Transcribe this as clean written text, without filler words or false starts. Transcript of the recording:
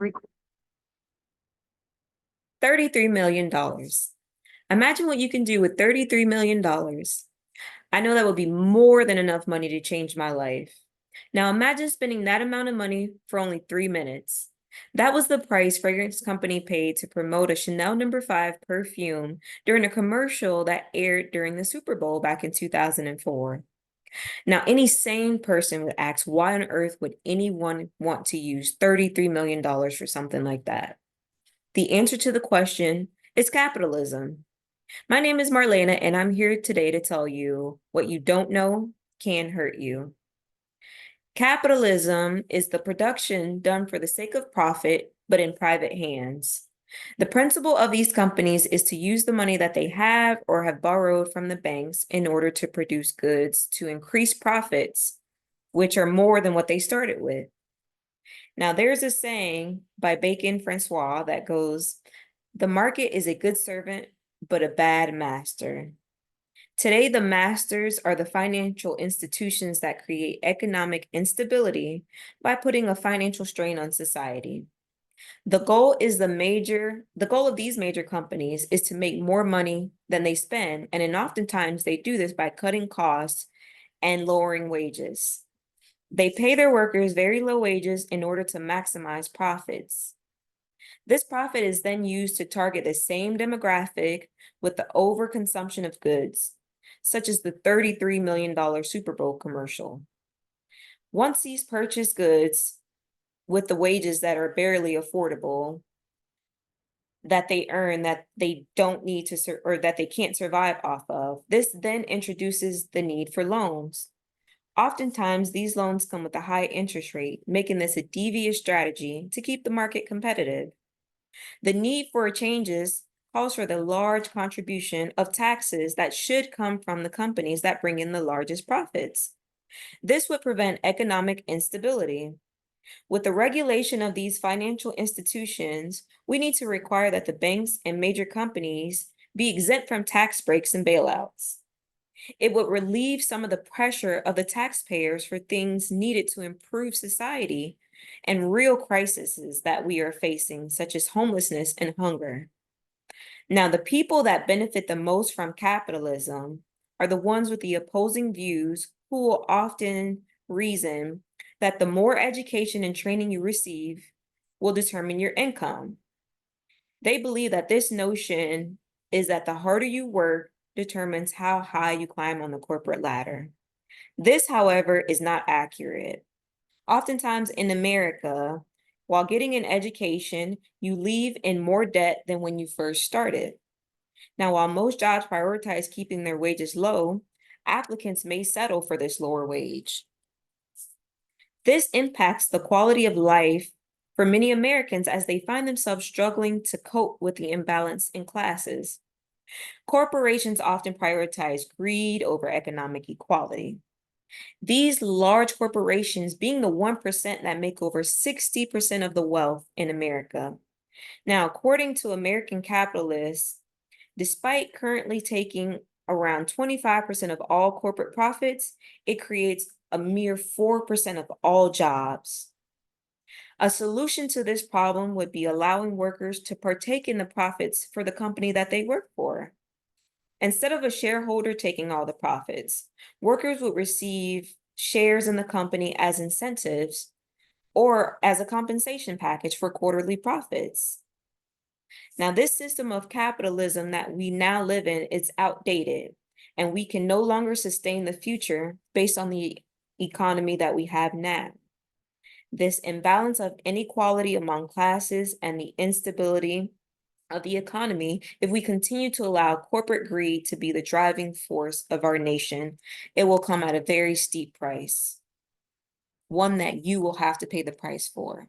$33 million. Imagine what you can do with $33 million. I know that would be more than enough money to change my life. Now imagine spending that amount of money for only 3 minutes. That was the price fragrance company paid to promote a Chanel No. 5 perfume during a commercial that aired during the Super Bowl back in 2004. Now, any sane person would ask, why on earth would anyone want to use $33 million for something like that? The answer to the question is capitalism. My name is Marlena, and I'm here today to tell you what you don't know can hurt you. Capitalism is the production done for the sake of profit, but in private hands. The principle of these companies is to use the money that they have or have borrowed from the banks in order to produce goods to increase profits, which are more than what they started with. Now, there's a saying by Bacon Francois that goes, "The market is a good servant, but a bad master." Today, the masters are the financial institutions that create economic instability by putting a financial strain on society. The goal of these major companies is to make more money than they spend, and oftentimes they do this by cutting costs and lowering wages. They pay their workers very low wages in order to maximize profits. This profit is then used to target the same demographic with the overconsumption of goods, such as the $33 million Super Bowl commercial. Once these purchased goods with the wages that are barely affordable, that they earn, that they don't need to, or that they can't survive off of, this then introduces the need for loans. Oftentimes, these loans come with a high interest rate, making this a devious strategy to keep the market competitive. The need for changes calls for the large contribution of taxes that should come from the companies that bring in the largest profits. This would prevent economic instability. With the regulation of these financial institutions, we need to require that the banks and major companies be exempt from tax breaks and bailouts. It would relieve some of the pressure of the taxpayers for things needed to improve society and real crises that we are facing, such as homelessness and hunger. Now, the people that benefit the most from capitalism are the ones with the opposing views who will often reason that the more education and training you receive will determine your income. They believe that this notion is that the harder you work determines how high you climb on the corporate ladder. This, however, is not accurate. Oftentimes in America, while getting an education, you leave in more debt than when you first started. Now, while most jobs prioritize keeping their wages low, applicants may settle for this lower wage. This impacts the quality of life for many Americans as they find themselves struggling to cope with the imbalance in classes. Corporations often prioritize greed over economic equality. These large corporations being the 1% that make over 60% of the wealth in America. Now, according to American capitalists, despite currently taking around 25% of all corporate profits, it creates a mere 4% of all jobs. A solution to this problem would be allowing workers to partake in the profits for the company that they work for. Instead of a shareholder taking all the profits, workers would receive shares in the company as incentives or as a compensation package for quarterly profits. Now, this system of capitalism that we now live in is outdated, and we can no longer sustain the future based on the economy that we have now. This imbalance of inequality among classes and the instability of the economy, if we continue to allow corporate greed to be the driving force of our nation, it will come at a very steep price, one that you will have to pay the price for.